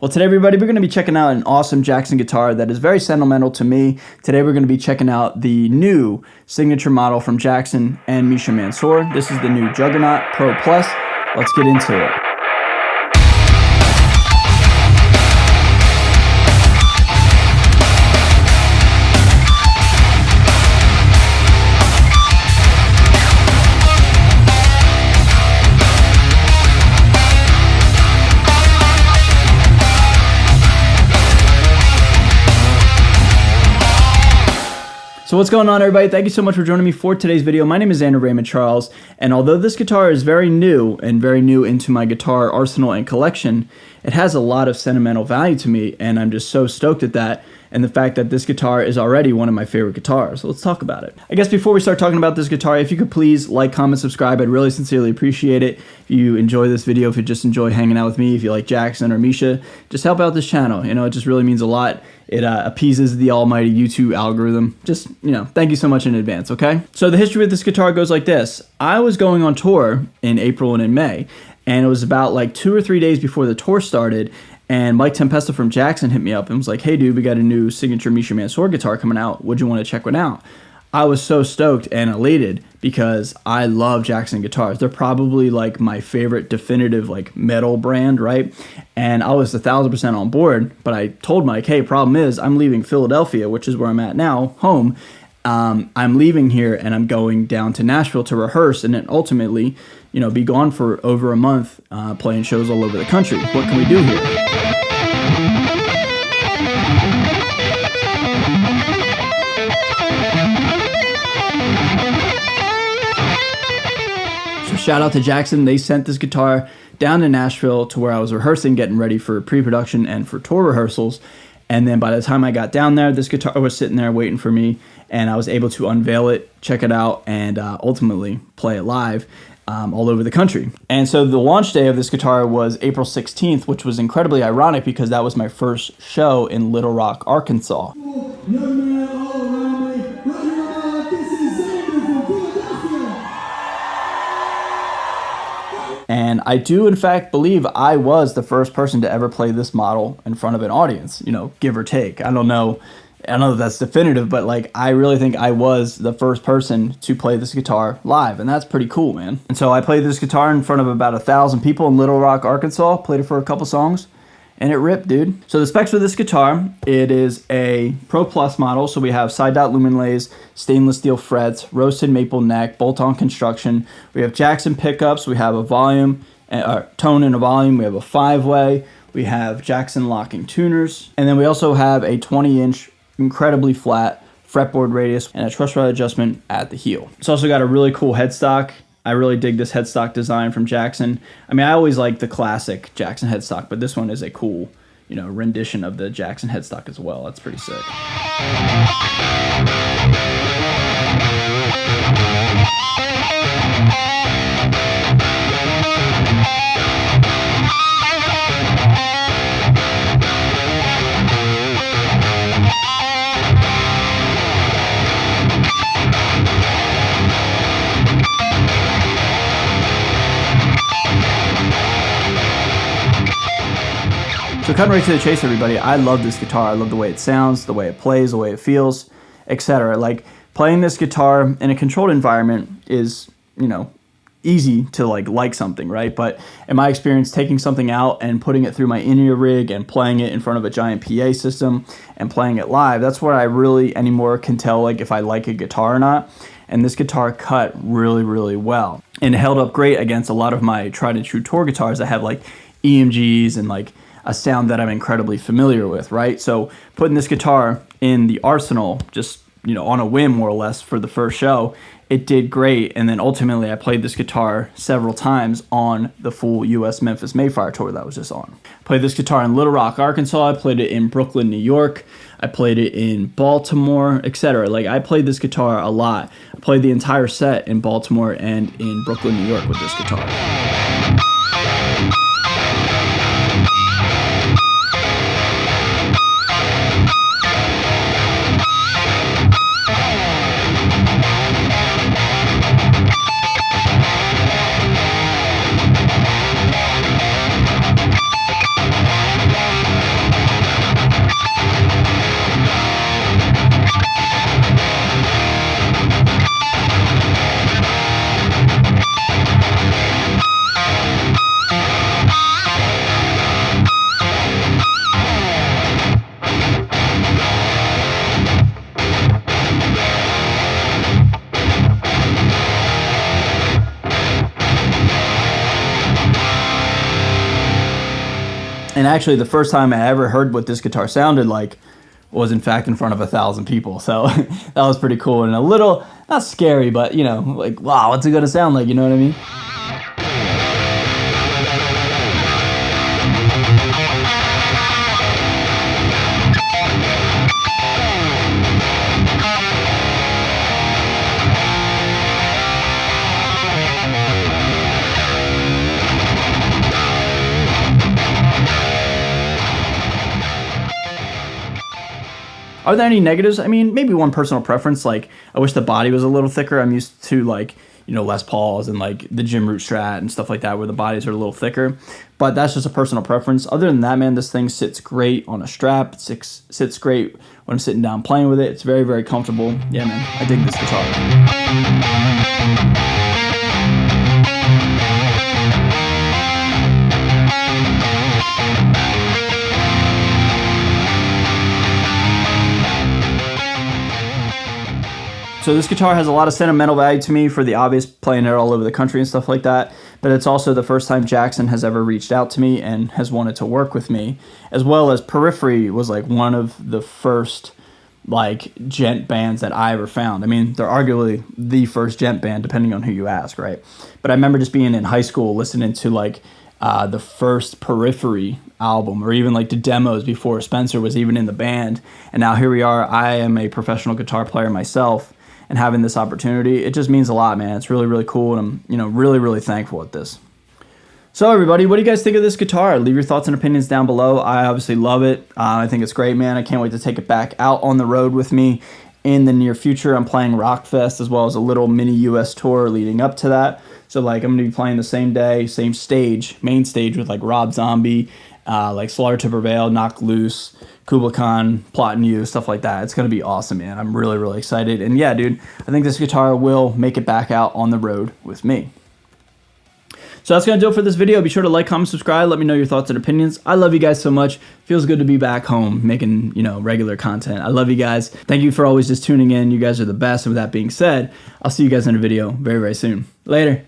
Well, today, everybody, we're going to be checking out an awesome Jackson guitar that is very sentimental to me. Today, we're going to be checking out the new signature model from Jackson and Misha Mansoor. This is the new Juggernaut Pro Plus. Let's get into it. So what's going on, everybody? Thank you so much for joining me for today's video. My name is Xander Raymond Charles, and although this guitar is very new into my guitar arsenal and collection, it has a lot of sentimental value to me, and I'm just so stoked at that, and the fact that this guitar is already one of my favorite guitars. So let's talk about it. I guess before we start talking about this guitar, if you could please like, comment, subscribe, I'd really sincerely appreciate it. If you enjoy this video, if you just enjoy hanging out with me, if you like Jackson or Misha, just help out this channel. You know, it just really means a lot. It appeases the almighty YouTube algorithm. Just, thank you so much in advance, okay? So the history of this guitar goes like this. I was going on tour in April and in May, and it was about like 2 or 3 days before the tour started, and Mike Tempesta from Jackson hit me up and was like, hey dude, we got a new signature Misha Mansoor guitar coming out. Would you want to check one out? I was so stoked and elated because I love Jackson guitars. They're probably like my favorite definitive like metal brand, right? And I was 1,000% on board, but I told Mike, hey, problem is I'm leaving Philadelphia, which is where I'm at now, home. I'm leaving here and I'm going down to Nashville to rehearse and then ultimately, be gone for over a month playing shows all over the country. What can we do here? Shout out to Jackson. They sent this guitar down to Nashville to where I was rehearsing, getting ready for pre-production and for tour rehearsals. And then by the time I got down there, this guitar was sitting there waiting for me, and I was able to unveil it, check it out, and ultimately play it live all over the country. And so the launch day of this guitar was April 16th, which was incredibly ironic because that was my first show in Little Rock, Arkansas. And I do, in fact, believe I was the first person to ever play this model in front of an audience, give or take. I don't know if that's definitive, but like I really think I was the first person to play this guitar live, and that's pretty cool, man. And so I played this guitar in front of about 1,000 people in Little Rock, Arkansas, played it for a couple songs, and it ripped, dude. So the specs for this guitar, it is a Pro Plus model, so we have side dot lumen lays, stainless steel frets, roasted maple neck, bolt-on construction. We have Jackson pickups, we have a volume, tone and a volume, we have a 5-way, we have Jackson locking tuners, and then we also have a 20-inch incredibly flat fretboard radius and a truss rod adjustment at the heel. It's also got a really cool headstock. I really dig this headstock design from Jackson. I mean, I always like the classic Jackson headstock, but this one is a cool, rendition of the Jackson headstock as well. That's pretty sick. So cutting right to the chase, everybody, I love this guitar. I love the way it sounds, the way it plays, the way it feels, etc. Like playing this guitar in a controlled environment is, easy to like something, right? But in my experience, taking something out and putting it through my in-ear rig and playing it in front of a giant PA system and playing it live, that's where I really anymore can tell like if I like a guitar or not. And this guitar cut really, really well. And it held up great against a lot of my tried and true tour guitars that have like EMGs and like a sound that I'm incredibly familiar with, right? So putting this guitar in the arsenal, just, on a whim more or less for the first show, it did great. And then ultimately I played this guitar several times on the full US Memphis Mayfire tour that I was just on. Played this guitar in Little Rock, Arkansas. I played it in Brooklyn, New York. I played it in Baltimore, etc. Like I played this guitar a lot. I played the entire set in Baltimore and in Brooklyn, New York with this guitar. actually, the first time I ever heard what this guitar sounded like was in fact in front of 1,000 people. So that was pretty cool and a little, not scary, but you know, like, wow, what's it gonna sound like? You know what I mean? Are there any negatives? I mean, maybe one personal preference, like I wish the body was a little thicker. I'm used to like, you know, Les Pauls and like the Jim Root Strat and stuff like that where the bodies are a little thicker. But that's just a personal preference. Other than that, man, this thing sits great on a strap. It sits great when I'm sitting down playing with it. It's very, very comfortable. Yeah, man, I dig this guitar. So this guitar has a lot of sentimental value to me for the obvious playing it all over the country and stuff like that, but it's also the first time Jackson has ever reached out to me and has wanted to work with me, as well as Periphery was like one of the first like gent bands that I ever found. I mean, they're arguably the first gent band depending on who you ask, right? But I remember just being in high school listening to like the first Periphery album or even like the demos before Spencer was even in the band, and now here we are. I am a professional guitar player myself, and having this opportunity, it just means a lot, man. It's really, really cool, and I'm, you know, really, really thankful at this. So everybody, what do you guys think of this guitar? Leave your thoughts and opinions down below. I obviously love it. I think it's great, man. I can't wait to take it back out on the road with me in the near future. I'm playing Rockfest as well as a little mini US tour leading up to that. So like I'm gonna be playing the same day, same stage, main stage with like Rob Zombie, like Slaughter to Prevail, Knock Loose, Kubla Khan, Plotting You, stuff like that. It's going to be awesome, man. I'm really, really excited. And yeah, dude, I think this guitar will make it back out on the road with me. So that's going to do it for this video. Be sure to like, comment, subscribe. Let me know your thoughts and opinions. I love you guys so much. Feels good to be back home making, you know, regular content. I love you guys. Thank you for always just tuning in. You guys are the best. And with that being said, I'll see you guys in a video very, very soon. Later.